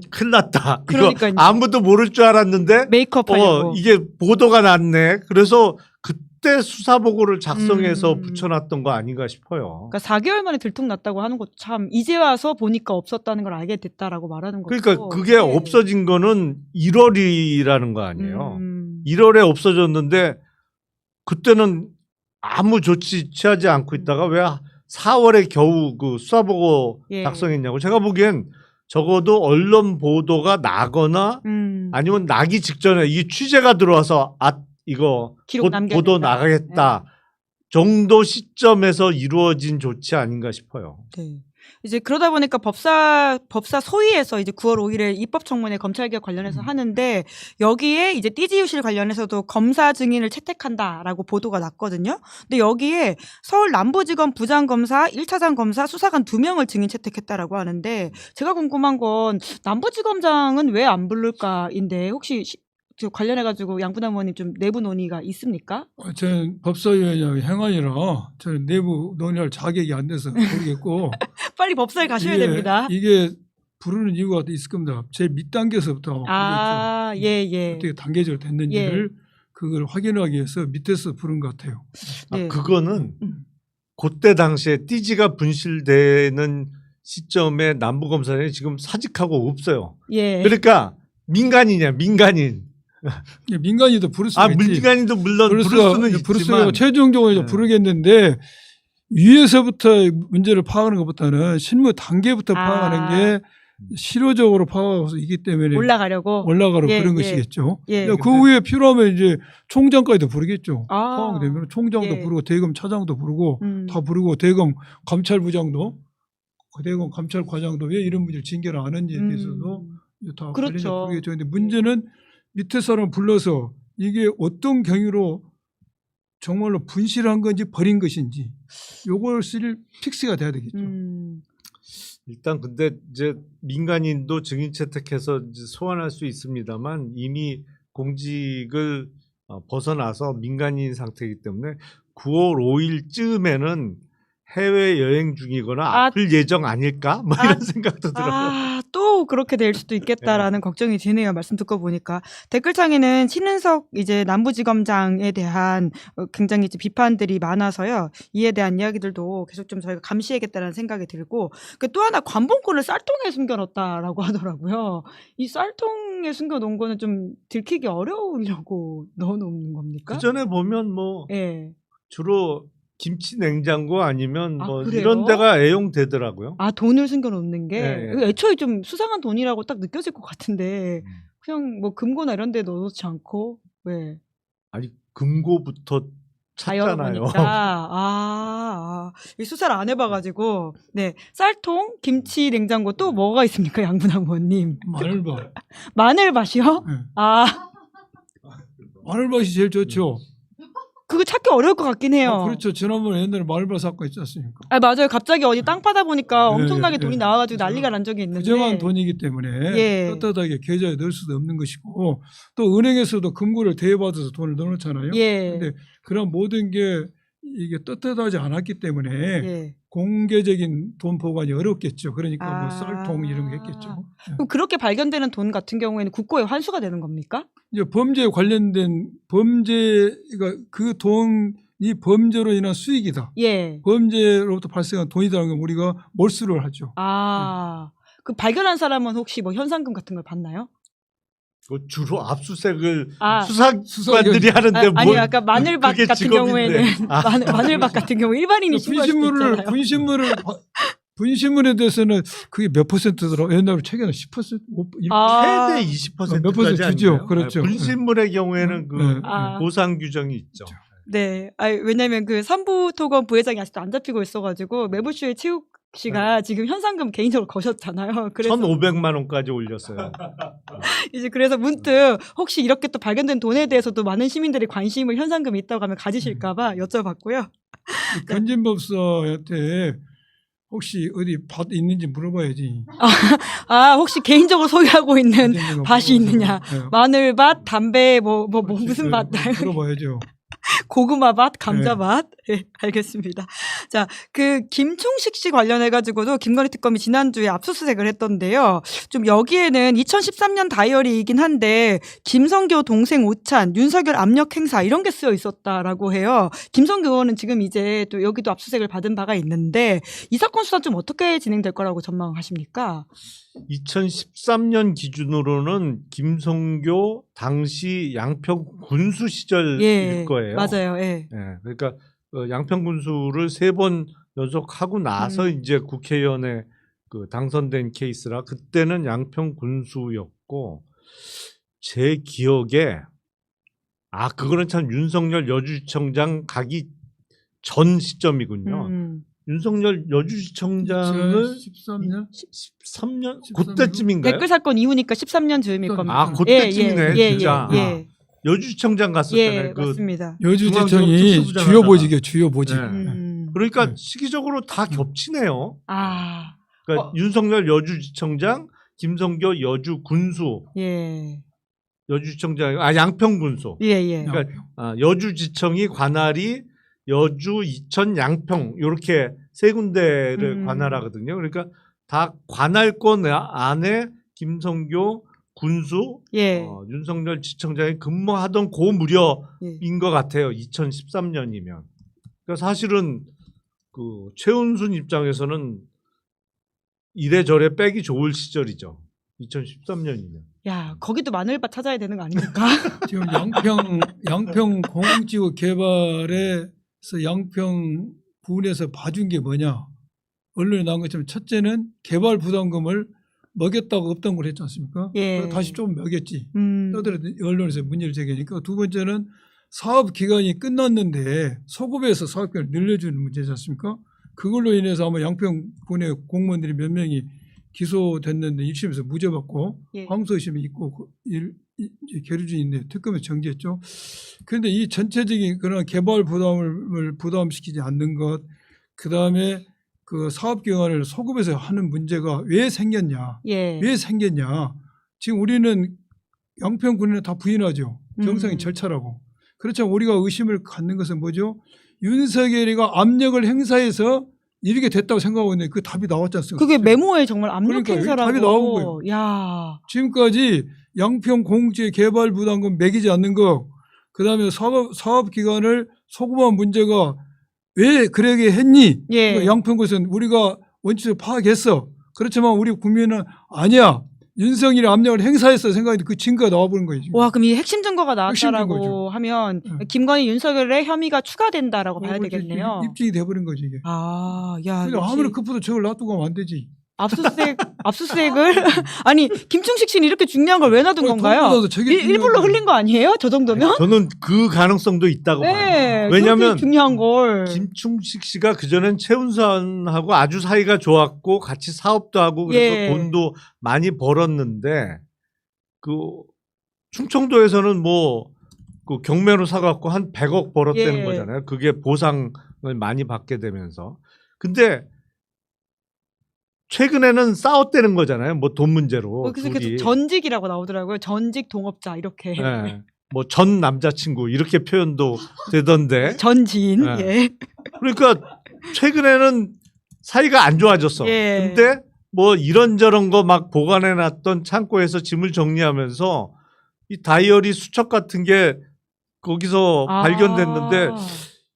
큰일 났다. 그러니까요. 이거 아무도 모를 줄 알았는데 메이크업 하려고. 이게 보도가 났네. 그래서 그때 수사보고를 작성해서 붙여놨던 거 아닌가 싶어요. 그러니까 4개월 만에 들통났다고 하는 것도 참, 이제 와서 보니까 없었다는 걸 알게 됐다라고 말하는 것도. 그러니까 그게 예. 없어진 거는 1월이라는 거 아니에요. 1월에 없어졌는데 그때는 아무 조치 취하지 않고 있다가 왜 4월에 겨우 그 수사보고 예. 작성했냐고. 제가 보기엔 적어도 언론 보도가 나거나 아니면 나기 직전에 이 취재가 들어와서 이거 기록 보도 남겨야겠다. 나가겠다 정도 시점에서 이루어진 조치 아닌가 싶어요. 네. 이제 그러다 보니까 법사 소위에서 이제 9월 5일에 입법청문회 검찰개혁 관련해서 하는데, 여기에 이제 띠지유실 관련해서도 검사 증인을 채택한다라고 보도가 났거든요. 근데 여기에 서울 남부지검 부장검사, 1차장 검사, 수사관 2명을 증인 채택했다라고 하는데, 제가 궁금한 건 남부지검장은 왜 안 부를까인데, 혹시 관련해가지고 양분남 의원님 좀 내부 논의가 있습니까? 저는 법사위원장 행안이라 저는 내부 논의할 자격이 안 돼서 모르겠고 빨리 법사에 가셔야 됩니다. 이게 부르는 이유가 있을 겁니다. 제일 밑단계에서부터 부르겠죠. 예. 어떻게 단계적으로 됐는지를 그걸 확인하기 위해서 밑에서 부른 것 같아요. 네. 그거는 그때 당시에 띠지가 분실되는 시점에 남부검사장이 지금 사직하고 없어요. 예. 그러니까 민간인. 민간인도 부를 수가 있지. 민간인도 물론 부를 수는 있지만 최종적으로 부르겠는데 위에서부터 문제를 파악하는 것보다는 실무 단계부터 파악하는 게 실효적으로 파악해서 있기 때문에 올라가려고 그런 것이겠죠. 예. 그 후에 필요하면 이제 총장까지도 부르겠죠. 아. 파악되면 총장도 예. 부르고 대검 차장도 부르고 다 부르고 대검 감찰부장도 대검 감찰과장도 왜 이런 문제를 징계를 안 했는지에 대해서도 다 그렇죠. 부르겠죠. 근데 문제는 밑에 사람 불러서 이게 어떤 경위로 정말로 분실한 건지 버린 것인지 요것을 픽스가 돼야 되겠죠. 일단 근데 이제 민간인도 증인 채택해서 이제 소환할 수 있습니다만 이미 공직을 벗어나서 민간인 상태이기 때문에 9월 5일쯤에는 해외 여행 중이거나 아플 예정 아닐까? 뭐 이런 생각도 들어요. 또 그렇게 될 수도 있겠다라는 걱정이 드네요. 말씀 듣고 보니까. 댓글창에는 신은석 이제 남부지검장에 대한 굉장히 이제 비판들이 많아서요. 이에 대한 이야기들도 계속 좀 저희가 감시해야겠다는 생각이 들고, 또 하나 관본권을 쌀통에 숨겨놓았다라고 하더라고요. 이 쌀통에 숨겨놓은 거는 좀 들키기 어려우려고 넣어놓는 겁니까? 그 전에 보면 주로 김치 냉장고 아니면 이런 데가 애용되더라고요. 돈을 숨겨놓는 게 애초에 좀 수상한 돈이라고 딱 느껴질 것 같은데 그냥 뭐 금고나 이런 데 넣어놓지 않고 왜? 아니 금고부터 다 찾잖아요. 열어보니까 이 수사를 안 해봐가지고 네 쌀통, 김치, 냉장고 또 뭐가 있습니까, 양분학 의원님? 마늘밭. 마늘밭이요? 네. 아 마늘밭이 제일 좋죠. 그거 찾기 어려울 것 같긴 해요. 그렇죠. 지난번에 옛날에 마늘밭 사건 있지 않습니까? 아 맞아요. 갑자기 어디 땅 파다 보니까 예, 엄청나게 예, 돈이 예. 나와가지고 난리가 난 적이 있는데. 부정한 돈이기 때문에 예. 떳떳하게 계좌에 넣을 수도 없는 것이고 또 은행에서도 금고를 대여받아서 돈을 넣어놓잖아요. 예. 근데 그런 모든 게 이게 떳떳하지 않았기 때문에 예. 공개적인 돈 보관이 어렵겠죠. 그러니까 뭐 아. 쌀통 이런 거 했겠죠. 예. 그럼 그렇게 발견되는 돈 같은 경우에는 국고에 환수가 되는 겁니까? 이제 범죄에 관련된 범죄가 그 돈이 범죄로 인한 수익이다. 예. 범죄로부터 발생한 돈이라는 건 우리가 몰수를 하죠. 아. 그 발견한 사람은 혹시 뭐 현상금 같은 걸 받나요? 그 주로 압수수색을 아. 수사관들이 하는데 아니 뭘 아까 마늘밭 그게 같은 직업인데. 경우에는 마늘밭 같은 경우 일반인이 신고할 수도 있잖아요. 분신물에 대해서는 그게 몇 퍼센트더라? 옛날에 최근에 10%, 5%, 아. 최대 몇 20%까지 퍼센트죠. 아닌가요? 그렇죠. 분신물의 경우에는 그 네. 아. 보상 규정이 있죠. 네. 왜냐면 그 삼부토건 부회장이 아직도 안 잡히고 있어가지고 매부쇼의 최욱 씨가 지금 현상금 개인적으로 거셨잖아요. 그래서 1,500만 원까지 올렸어요. 이제 그래서 문득 혹시 이렇게 또 발견된 돈에 대해서도 많은 시민들이 관심을 현상금이 있다고 하면 가지실까봐 여쭤봤고요. 건진법사한테 혹시 어디 밭 있는지 물어봐야지. 아 혹시 개인적으로 소유하고 있는 밭이 있느냐? 네. 마늘밭, 담배, 뭐 무슨 밭? 물어봐야죠. 고구마밭, 감자밭. 네, 알겠습니다. 자, 그 김충식 씨 관련해가지고도 김건희 특검이 지난주에 압수수색을 했던데요. 좀 여기에는 2013년 다이어리이긴 한데 김성교 동생 오찬, 윤석열 압력 행사 이런 게 쓰여 있었다라고 해요. 김성교 의원은 지금 이제 또 여기도 압수수색을 받은 바가 있는데 이 사건 수사 좀 어떻게 진행될 거라고 전망하십니까? 2013년 기준으로는 김성교 당시 양평 군수 시절일 예, 거예요. 맞아요. 예. 예, 그러니까 양평 군수를 3번 연속하고 나서 이제 국회의원에 그 당선된 케이스라 그때는 양평 군수였고 제 기억에 그거는 참 윤석열 여주지청장 가기 전 시점이군요. 윤석열 여주지청장을 13년? 13년 13년? 그때쯤인가요? 댓글 사건 이후니까 13년 즈음일 겁니다. 그때쯤이네 진짜. 예. 여주지청장 갔을 예, 때는 그 맞습니다. 여주지청이 중앙지검 주요 보직이에요. 주요 보직. 네. 그러니까 네. 시기적으로 다 겹치네요. 아, 그러니까 윤석열 여주지청장, 김성교 여주 군수, 예, 여주지청장 양평 군수. 예. 그러니까 여주지청이 관할이 여주, 이천, 양평 이렇게 세 군데를 관할하거든요. 그러니까 다 관할권 안에 김성교 군수, 예. 윤석열 지청장이 근무하던 그 무렵인 것 같아요. 2013년이면. 그러니까 사실은 그 최은순 입장에서는 이래저래 빼기 좋을 시절이죠. 2013년이면. 야, 거기도 마늘밭 찾아야 되는 거 아닙니까? 지금 양평 공공지구 개발에서 양평군에서 봐준 게 뭐냐? 언론에 나온 것처럼 첫째는 개발 부담금을 먹였다고 없던 걸 했지 않습니까? 예. 다시 좀 먹였지. 음. 떠들어 언론에서 문제를 제기하니까 두 번째는 사업 기간이 끝났는데 소급해서 사업 기간을 늘려주는 문제지 않습니까? 그걸로 인해서 아마 양평군의 공무원들이 몇 명이 기소됐는데 1심에서 무죄 받고 예. 항소심이 있고 이제 계류 중인데 특검에서 정지했죠. 그런데 이 전체적인 그런 개발 부담을 부담시키지 않는 것, 그 다음에 그 사업 기간을 소급해서 하는 문제가 왜 생겼냐? 예. 왜 생겼냐? 지금 우리는 양평군에는 다 부인하죠. 정상인 절차라고. 그렇지만 우리가 의심을 갖는 것은 뭐죠? 윤석열이가 압력을 행사해서 이렇게 됐다고 생각하고 있는데 그 답이 나왔지 않습니까? 그게 메모에 정말 압력 그러니까 행사라고. 답이 나온 거예요. 야. 지금까지 양평 공공지구 개발 부담금 매기지 않는 거, 그다음에 사업 기간을 소급한 문제가 왜 그러게 했니? 예. 양평군에서는 우리가 원칙을 파악했어. 그렇지만 우리 국민은 아니야. 윤석열이 압력을 행사했어 생각했는데 그 증거가 나와버린 거예요. 지금. 와, 그럼 이 핵심 증거가 핵심 나왔다라고 증거죠. 하면 네. 김건희 윤석열의 혐의가 추가된다라고 봐야 되겠네요. 입증이 돼버린 거지 이게. 아, 야. 근데 역시. 아무리 급해도 저걸 놔두고 하면 안 되지. 압수수색을 아니 김충식 씨는 이렇게 중요한 걸 왜 놔둔 건가요? 통보자도 저게 일부러 중요하죠. 흘린 거 아니에요? 저 정도면? 저는 그 가능성도 있다고 봐요. 네. 왜냐하면 그렇게 중요한 걸. 김충식 씨가 그전엔 최은선하고 아주 사이가 좋았고 같이 사업도 하고 그래서 예. 돈도 많이 벌었는데 그 충청도에서는 뭐 그 경매로 사갖고 한 100억 벌었다는 예. 거잖아요. 그게 보상을 많이 받게 되면서. 근데 최근에는 싸웠다는 거잖아요. 뭐 돈 문제로. 그래서 둘이. 계속 전직이라고 나오더라고요. 전직 동업자 이렇게. 예. 뭐 전 남자친구 이렇게 표현도 되던데. 전 지인. 네. 예. 그러니까 최근에는 사이가 안 좋아졌어. 예. 근데 뭐 이런저런 거 막 보관해놨던 창고에서 짐을 정리하면서 이 다이어리 수첩 같은 게 거기서 발견됐는데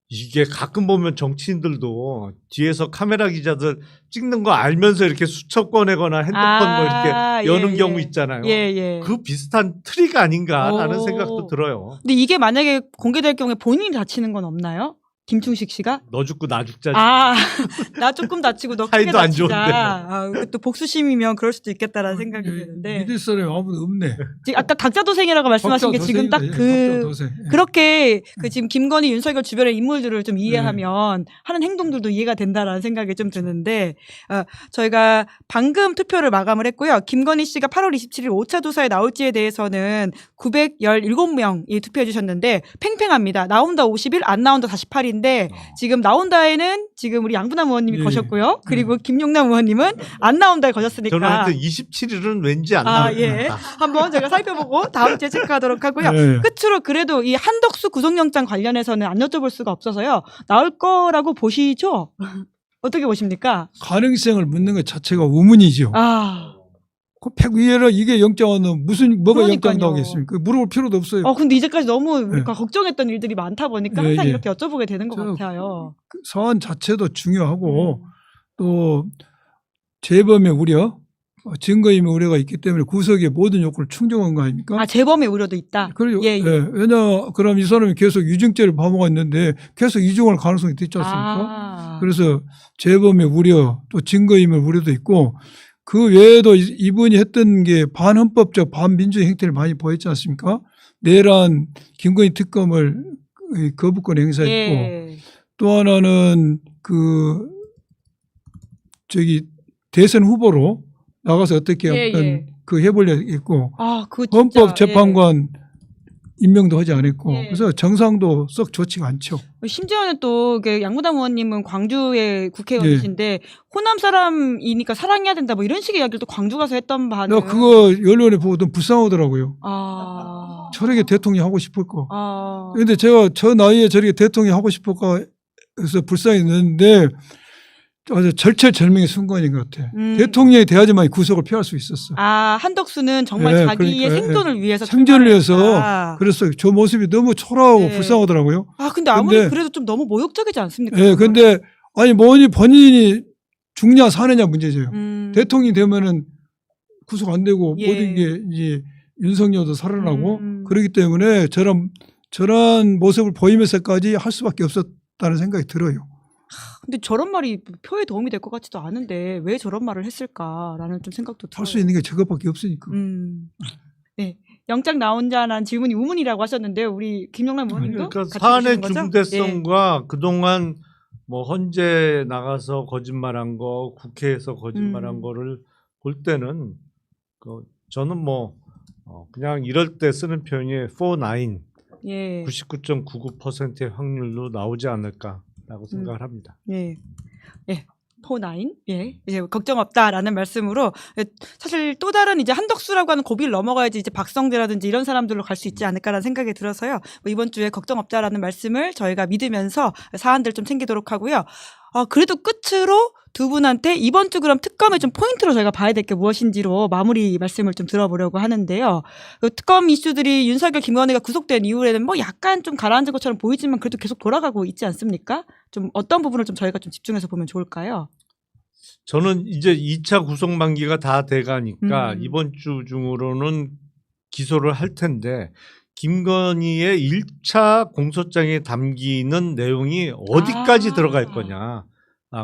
이게 가끔 보면 정치인들도 뒤에서 카메라 기자들 찍는 거 알면서 이렇게 수첩 꺼내거나 핸드폰 뭐 이렇게 여는 예, 경우 예. 있잖아요. 예. 그 비슷한 트릭 아닌가라는 오. 생각도 들어요. 근데 이게 만약에 공개될 경우에 본인이 다치는 건 없나요? 김충식 씨가? 너 죽고 나 죽자. 나 조금 다치고 너 크게 사이도 안 다치자. 좋은데. 또 복수심이면 그럴 수도 있겠다라는 생각이 드는데. 믿을 사람이 아무도 없네. 지금 아까 각자도생이라고 말씀하신 게 지금 딱 각자도생. 그렇게 그 지금 김건희, 윤석열 주변의 인물들을 좀 이해하면 하는 행동들도 이해가 된다라는 생각이 좀 드는데 저희가 방금 투표를 마감을 했고요. 김건희 씨가 8월 27일 5차 조사에 나올지에 대해서는 917명이 투표해 주셨는데 팽팽합니다. 나온다 51, 안 나온다 48인데 지금 나온다에는 지금 우리 양분남 의원님이 예. 거셨고요. 그리고 김용남 의원님은 안 나온다에 거셨으니까. 저는 하여튼 27일은 왠지 안 나올 것 예. 같다. 한번 제가 살펴보고 다음 주에 체크하도록 하고요. 예. 끝으로 그래도 이 한덕수 구속영장 관련해서는 안 여쭤볼 수가 없어서요. 나올 거라고 보시죠? 어떻게 보십니까? 가능성을 묻는 것 자체가 우문이죠. 그 팩위에라 이게 영장은 뭐가 그러니까요. 영장 나오겠습니까? 물어볼 필요도 없어요. 근데 이제까지 너무 우리가 걱정했던 일들이 많다 보니까 예, 항상 예. 이렇게 여쭤보게 되는 것 저- 같아요. 그 사안 자체도 중요하고 또 재범의 우려, 증거인멸 우려가 있기 때문에 구속의 모든 요건을 충족한 거 아닙니까? 재범의 우려도 있다. 그래요. 예, 예. 왜냐, 그럼 이 사람이 계속 유증죄를 범하고 있는데 계속 이중할 가능성이 있지 않습니까? 그래서 재범의 우려, 또 증거인멸 우려도 있고 그 외에도 이분이 했던 게 반헌법적, 반민주적 행태를 많이 보였지 않습니까? 내란 김건희 특검을 거부권 행사했고 예. 또 하나는 대선 후보로 나가서 어떻게 예, 어떤 예. 해보려 했고 그거 진짜, 헌법재판관 임명도 하지 않았고 예. 그래서 정상도 썩 좋지가 않죠. 심지어는 또 양무담 의원님은 광주의 국회의원이신데 호남 사람이니까 사랑해야 된다 뭐 이런 식의 이야기를 또 광주 가서 했던 바는 나 그거 언론에 보고 좀 불쌍하더라고요. 저렇게 대통령 하고 싶을 거. 그런데 제가 저 나이에 저렇게 대통령 하고 싶을까 해서 불쌍했는데 아주 절체절명의 순간인 것 같아. 대통령이 돼야지만 구속을 피할 수 있었어. 한덕수는 정말 예, 자기의 그러니까, 생존을 위해서 생존을 위해서 출마했다. 그래서 저 모습이 너무 초라하고 네. 불쌍하더라고요. 근데 아무리 근데- 그래도 좀 너무 모욕적이지 않습니까? 예, 근데 아니 뭐니 본인이 죽냐 사느냐 문제죠. 음. 대통령이 되면은 구속 안 되고 예. 모든 게 이제 윤석열도 살아나고 음. 그렇기 때문에 저런 모습을 보이면서까지 할 수밖에 없었다는 생각이 들어요. 근데 저런 말이 표에 도움이 될 것 같지도 않은데 왜 저런 말을 했을까라는 좀 생각도 들어요. 할 수 있는 게 저것밖에 없으니까. 네. 영장 나온 자난 질문이 우문이라고 하셨는데요. 우리 김용남 의원님도 그러니까 같이 사안의 보시는 거죠? 중대성과 그동안 뭐 헌재 나가서 거짓말한 거, 국회에서 거짓말한 거를 볼 때는 저는 뭐 그냥 이럴 때 쓰는 표현이 49, 예. 99.99%의 확률로 나오지 않을까라고 생각을 합니다. 예. 예. 포나인, 예, 이제 걱정 없다라는 말씀으로 사실 또 다른 이제 한덕수라고 하는 고비를 넘어가야지 이제 박성재라든지 이런 사람들로 갈 수 있지 않을까라는 생각이 들어서요. 이번 주에 걱정 없다라는 말씀을 저희가 믿으면서 사안들 좀 챙기도록 하고요. 그래도 끝으로 두 분한테 이번 주 그럼 특검의 좀 포인트로 저희가 봐야 될 게 무엇인지로 마무리 말씀을 좀 들어보려고 하는데요. 특검 이슈들이 윤석열, 김건희가 구속된 이후에는 뭐 약간 좀 가라앉은 것처럼 보이지만 그래도 계속 돌아가고 있지 않습니까? 좀 어떤 부분을 좀 저희가 좀 집중해서 보면 좋을까요? 저는 이제 2차 구속 만기가 다 돼가니까 음. 이번 주 중으로는 기소를 할 텐데 김건희의 1차 공소장에 담기는 내용이 어디까지 들어갈 거냐.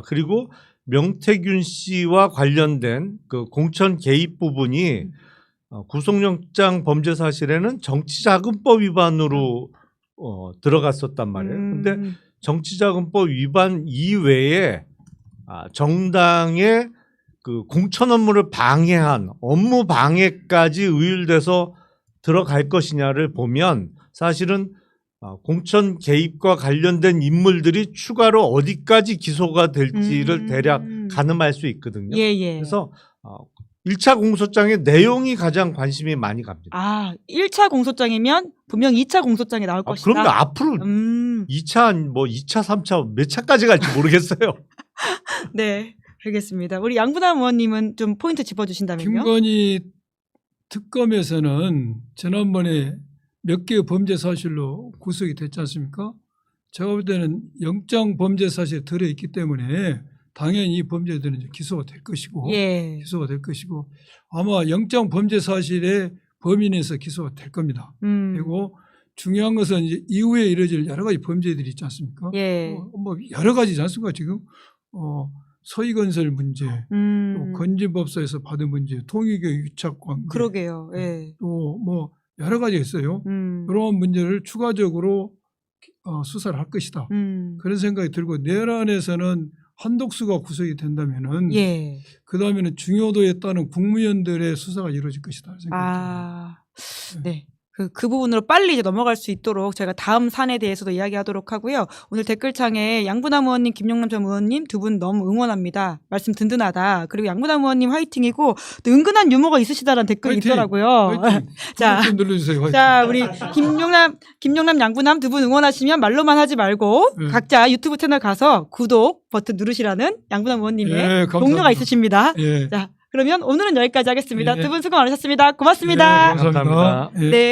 그리고 명태균 씨와 관련된 그 공천 개입 부분이 구속영장 범죄 사실에는 정치자금법 위반으로 들어갔었단 말이에요. 근데 정치자금법 위반 이외에 정당의 그 공천 업무를 방해한 업무 방해까지 의율돼서 들어갈 것이냐를 보면 사실은 공천 개입과 관련된 인물들이 추가로 어디까지 기소가 될지를 대략 가늠할 수 있거든요. 예. 그래서 1차 공소장의 내용이 가장 관심이 많이 갑니다. 1차 공소장이면 분명 2차 공소장에 나올 것이다. 그럼요. 앞으로 2차, 뭐 2차, 3차 몇 차까지 갈지 모르겠어요. 네, 알겠습니다. 우리 양분남 의원님은 좀 포인트 짚어주신다면요. 김건희 특검에서는 지난번에 몇 개의 범죄 사실로 구속이 됐지 않습니까? 제가 볼 때는 영장 범죄 사실이 들어있기 때문에 당연히 이 범죄들은 이제 기소가 될 것이고, 예. 기소가 될 것이고 아마 영장 범죄 사실의 범위 내에서 기소가 될 겁니다. 그리고 중요한 것은 이제 이후에 이루어질 여러 가지 범죄들이 있지 않습니까? 예. 뭐 여러 가지지 않습니까? 지금 서희건설 문제, 또 건진법사에서 받은 문제, 통일교육 유착 관계, 그러게요. 예. 또 뭐 여러 가지 있어요. 그런 문제를 추가적으로 수사를 할 것이다. 그런 생각이 들고 내란에서는 한독수가 구속이 된다면은 예. 그 다음에는 중요도에 따른 국무위원들의 수사가 이루어질 것이다 생각이 듭니다. 네. 그 부분으로 빨리 이제 넘어갈 수 있도록 저희가 다음 사안에 대해서도 이야기하도록 하고요. 오늘 댓글창에 양분남 의원님, 김용남 전 의원님 두 분 너무 응원합니다. 말씀 든든하다. 그리고 양분남 의원님 화이팅이고 또 은근한 유머가 있으시다라는 댓글이 화이팅! 있더라고요. 화이팅! 자, 좀 눌러주세요. 화이팅! 자, 우리 김용남, 양분남 두 분 응원하시면 말로만 하지 말고 각자 유튜브 채널 가서 구독 버튼 누르시라는 양분남 의원님의 감사합니다. 동료가 있으십니다. 예. 자, 그러면 오늘은 여기까지 하겠습니다. 예. 두 분 수고 많으셨습니다. 고맙습니다. 예, 감사합니다. 감사합니다. 예. 네.